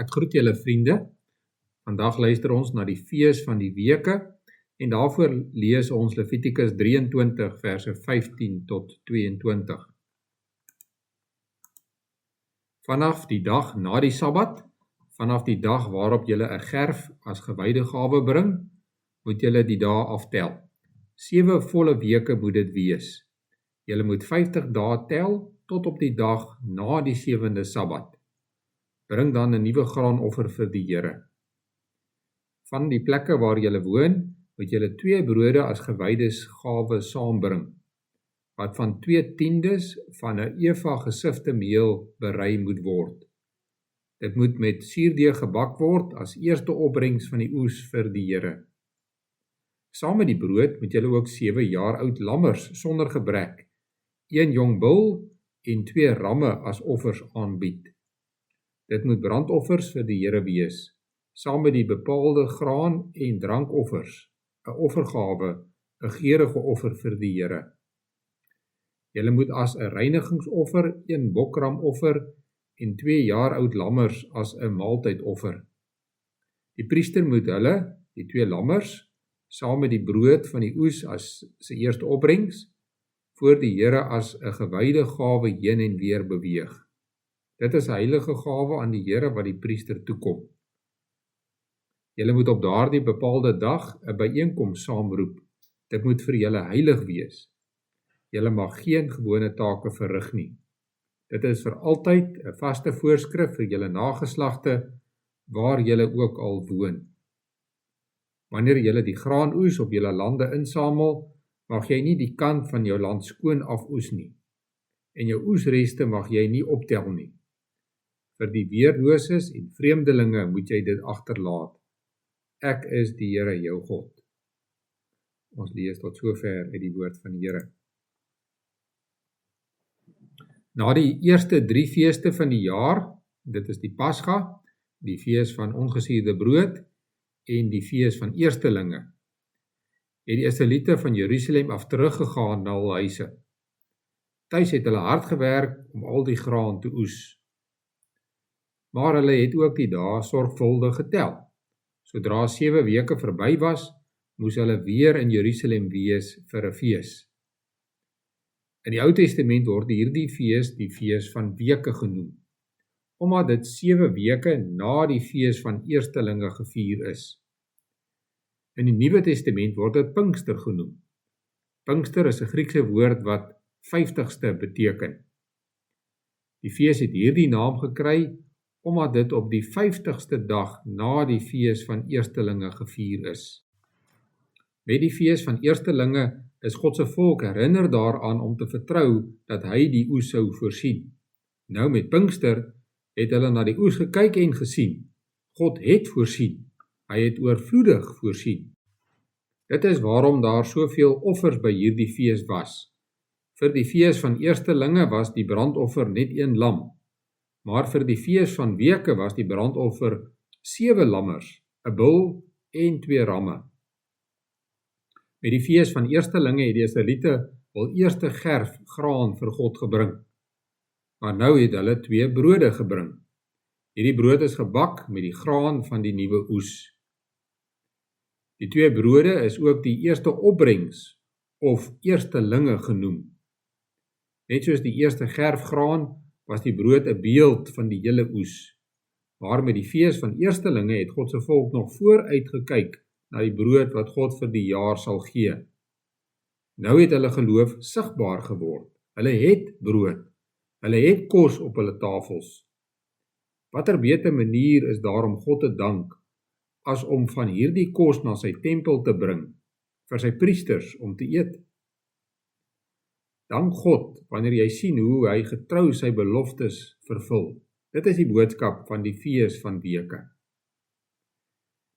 Ek groet julle vriende. Vandag luister ons na die fees van die weke en daarvoor lees ons Levitikus 23 verse 15 tot 22. Vanaf die dag na die Sabbat, vanaf die dag waarop julle 'n gerf as gewyde gawe bring, moet julle die dae aftel. 7 volle weke moet dit wees. Julle moet 50 dae tel tot op die dag na die 7de Sabbat. Bring dan 'n nuwe graanoffer vir die Here. Van die plekke waar julle woon, moet julle 2 brode as gewydes gawe saambring, wat van 2/10 van 'n eva gesifte meel berei moet word. Dit moet met suurdeeg gebak word as eerste opbrengs van die oes vir die Here. Saam met die brood moet julle ook 7 jaar oud lammers sonder gebrek, 1 jong bul en 2 ramme as offers aanbied. Dit moet brandoffers vir die Here wees, saam met die bepaalde graan en drankoffers, 'n offergawe, 'n geurende offer vir die Here. Julle moet as 'n reinigingsoffer 1 bokramoffer en 2 jaar oud lammers as 'n maaltydoffer. Die priester moet hulle, die 2 lammers, saam met die brood van die oes as sy eerste opbrengs, voor die Here as 'n gewyde gawe heen en weer beweeg. Dit is 'n heilige gawe aan die Here wat die priester toekom. Julle moet op daardie bepaalde dag 'n byeenkoms saamroep. Dit moet vir julle heilig wees. Julle mag geen gewone take verrig nie. Dit is vir altyd 'n vaste voorskrif vir julle nageslagte, waar julle ook al woon. Wanneer julle die graanoes op julle lande insamel, mag jy nie die kant van jou land skoon afoes nie, en jou oesreste mag jy nie optel nie. Vir die weerloses en vreemdelinge moet jy dit agterlaat. Ek is die Here jou God. Ons lees tot sover uit die woord van die Here. Na die eerste 3 feeste van die jaar, dit is die Pasga, die fees van ongesuurde brood en die fees van eerstelinge, het die Israeliete van Jerusalem af teruggegaan na hul huise. Tuis het hulle hard gewerk om al die graan te oes. Maar hulle het ook die dae sorgvuldig getel. Sodra 7 weke verby was, moes hulle weer in Jerusalem wees vir 'n fees. In die Ou Testament word hierdie fees die fees van weke genoem, omdat dit 7 weke na die fees van eerstelinge gevier is. In die Nuwe Testament word dit Pinkster genoem. Pinkster is 'n Griekse woord wat 50ste beteken. Die fees het hierdie naam gekry omdat dit op die 50ste dag na die fees van eerstelinge gevier is. Met die fees van eerstelinge is God se volk herinner daaraan om te vertrou dat hy die oes sou voorsien. Nou met Pinkster het hulle na die oes gekyk en gesien. God het voorsien. Hy het oorvloedig voorsien. Dit is waarom daar soveel offers by hierdie fees was. Vir die fees van eerstelinge was die brandoffer net 1 lam, maar vir die fees van weke was die brandoffer 7 lammers, 'n bul en 2 ramme. Met die fees van eerstelinge het die Israeliete hul eerste gerf graan vir God gebring. Maar nou het hulle 2 brode gebring. Hierdie brood is gebak met die graan van die nuwe oes. Die 2 brode is ook die eerste opbrengs of eerstelinge genoem. Net soos die eerste gerfgraan was die brood 'n beeld van die hele oes. Maar met die fees van eerstelinge het God se volk nog vooruit gekyk na die brood wat God vir die jaar sal gee. Nou het hulle geloof sigbaar geword. Hulle het brood. Hulle het kos op hulle tafels. Watter beter manier is daar om God te dank as om van hierdie kos na sy tempel te bring, vir sy priesters om te eet? Dank God wanneer jy sien hoe hy getrou sy beloftes vervul. Dit is die boodskap van die fees van weke.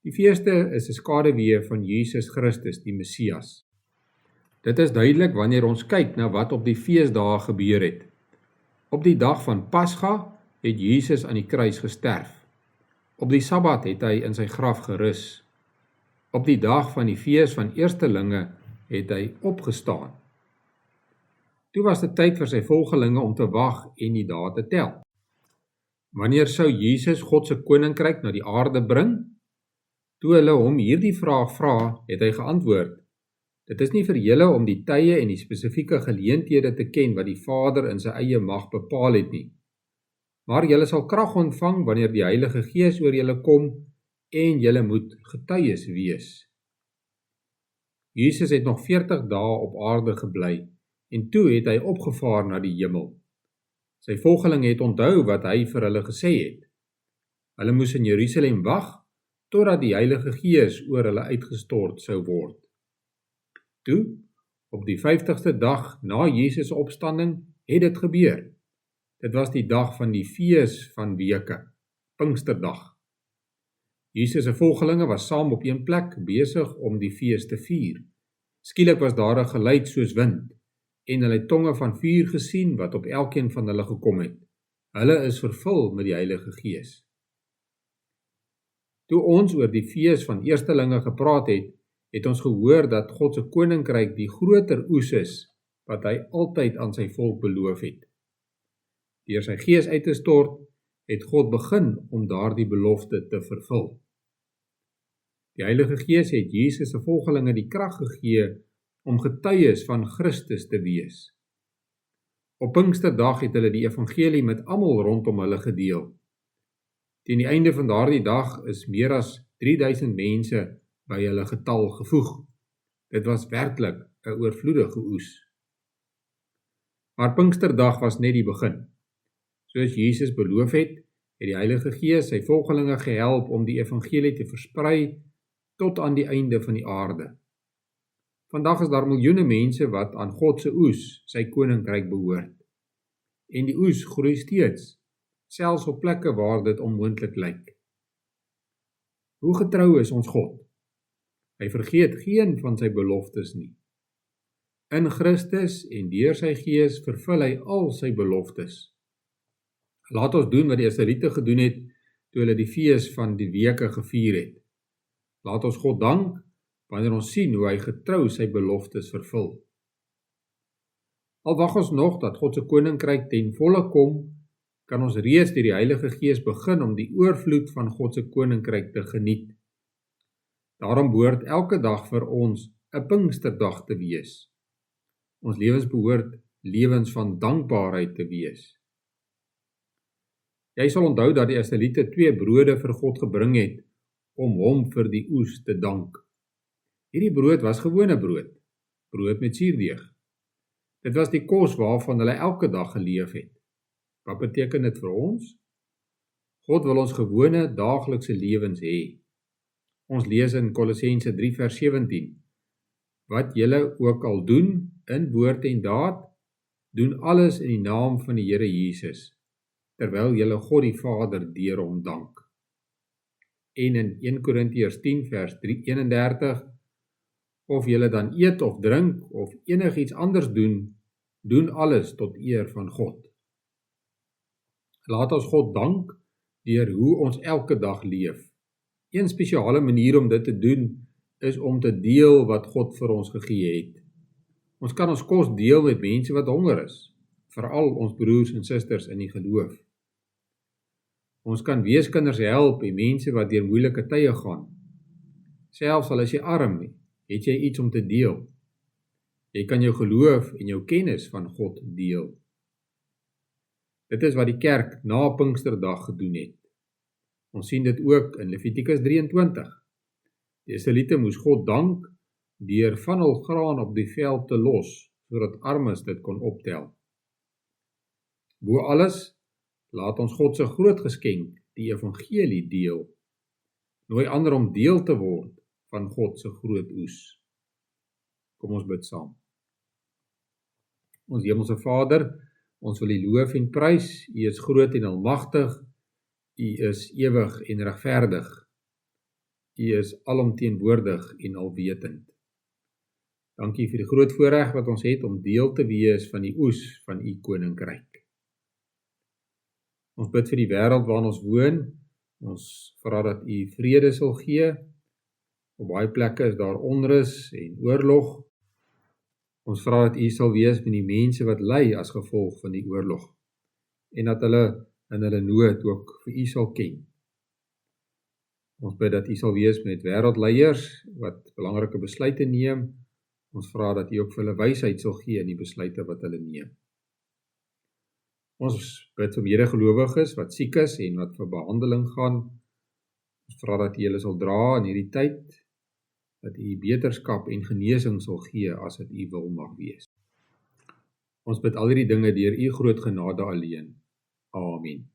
Die feeste is 'n skaduwee van Jesus Christus, die Messias. Dit is duidelik wanneer ons kyk na wat op die feesdae gebeur het. Op die dag van Pasga het Jesus aan die kruis gesterf. Op die Sabbat het hy in sy graf gerus. Op die dag van die fees van eerstelinge het hy opgestaan. Toe was dit tyd vir sy volgelinge om te wag en die dae te tel. Wanneer sou Jesus God se koninkryk na die aarde bring? Toe hulle hom hierdie vraag vra, het hy geantwoord: Dit is nie vir julle om die tye en die spesifieke geleenthede te ken wat die Vader in sy eie mag bepaal het nie. Maar julle sal krag ontvang wanneer die Heilige Gees oor julle kom en julle moet getuies wees. Jesus het nog 40 dae op aarde gebly en toe het hy opgevaar na die hemel. Sy volgelinge het onthou wat hy vir hulle gesê het. Hulle moes in Jerusalem wag totdat die Heilige Gees oor hulle uitgestort sou word. Toe, op die 50ste dag na Jesus se opstanding, het dit gebeur. Dit was die dag van die fees van weke, Pinksterdag. Jesus se volgelinge was saam op een plek besig om die fees te vier. Skielik was daar 'n geluid soos wind en hulle het tonge van vuur gesien wat op elkeen van hulle gekom het. Hulle is vervul met die Heilige Gees. Toe ons oor die fees van eerstelinge gepraat het, het ons gehoor dat God se koninkryk die groter oes is wat hy altyd aan sy volk beloof het. Deur sy Gees uit te stort, het God begin om daardie belofte te vervul. Die Heilige Gees het Jesus se volgelinge die krag gegee om getuies van Christus te wees. Op Pinksterdag het hulle die evangelie met almal rondom hulle gedeel. Teen die einde van daardie dag is meer as 3000 mense by hulle getal gevoeg. Dit was werklik 'n oorvloedige oes. Maar Pinksterdag was net die begin. Soos Jesus beloof het, het die Heilige Gees sy volgelinge gehelp om die evangelie te versprei tot aan die einde van die aarde. Vandag is daar miljoene mense wat aan God se oes, sy koninkryk behoort. En die oes groei steeds, selfs op plekke waar dit onmoontlik lyk. Hoe getrou is ons God? Hy vergeet geen van sy beloftes nie. In Christus en deur sy Gees vervul hy al sy beloftes. Laat ons doen wat die Israeliete gedoen het toe hulle die fees van die weke gevier het. Laat ons God dank wanneer ons sien hoe hy getrou sy beloftes vervul. Al wag ons nog dat God se koninkryk ten volle kom, kan ons reeds deur die Heilige Gees begin om die oorvloed van God se koninkryk te geniet. Daarom behoort elke dag vir ons 'n Pinksterdag te wees. Ons lewens behoort lewens van dankbaarheid te wees. Jy sal onthou dat die Israeliete 2 brode vir God gebring het om hom vir die oes te dank. Hierdie brood was gewone brood met suurdeeg. Dit was die kos waarvan hulle elke dag geleef het. Wat beteken dit vir ons? God wil ons gewone daaglikse lewens hê. Ons lees in Kolossense 3 vers 17. Wat julle ook al doen, in woord en daad, doen alles in die naam van die Here Jesus, terwyl julle God die Vader deur hom dank. En in 1 Korintiërs 10 vers 31, of julle dan eet of drink of enigiets anders doen, doen alles tot eer van God. Laat ons God dank deur hoe ons elke dag leef. Een spesiale manier om dit te doen is om te deel wat God vir ons gegee het. Ons kan ons kos deel met mense wat honger is, veral ons broers en susters in die geloof. Ons kan weeskinders help en mense wat deur moeilike tye gaan. Selfs al is jy arm, het jy iets om te deel. Jy kan jou geloof en jou kennis van God deel. Dit is wat die kerk na Pinksterdag gedoen het. Ons sien dit ook in Levitikus 23. Die Israeliete moes God dank deur van hul graan op die veld te los, sodat armes dit kon optel. Bo alles, laat ons God se groot geskenk, die evangelie, deel. Nooi ander om deel te word van God se groot oes. Kom ons bid saam. Ons hemelse Vader, ons wil U loof en prys. U is groot en almagtig. U is ewig en regverdig. U is alomteenwoordig en alwetend. Dankie vir die groot voorreg wat ons het om deel te wees van die oes van U koninkryk. Ons bid vir die wêreld waarin ons woon. Ons vra dat U vrede sal gee. Op baie plekke is daar onrus en oorlog. Ons vra dat U sal wees met die mense wat ly as gevolg van die oorlog en dat hulle in hulle nood ook vir u sal ken. Ons bid dat u sal wees met wêreldleiers wat belangrike besluite neem. Ons vra dat u ook vir hulle wysheid sal gee in die besluite wat hulle neem. Ons bid vir medegelowiges wat siek is en wat vir behandeling gaan. Ons vra dat u hulle sal dra in hierdie tyd, dat u beterskap en genesing sal gee as dit u wil mag wees. Ons bid al hierdie dinge deur u groot genade alleen. Amen.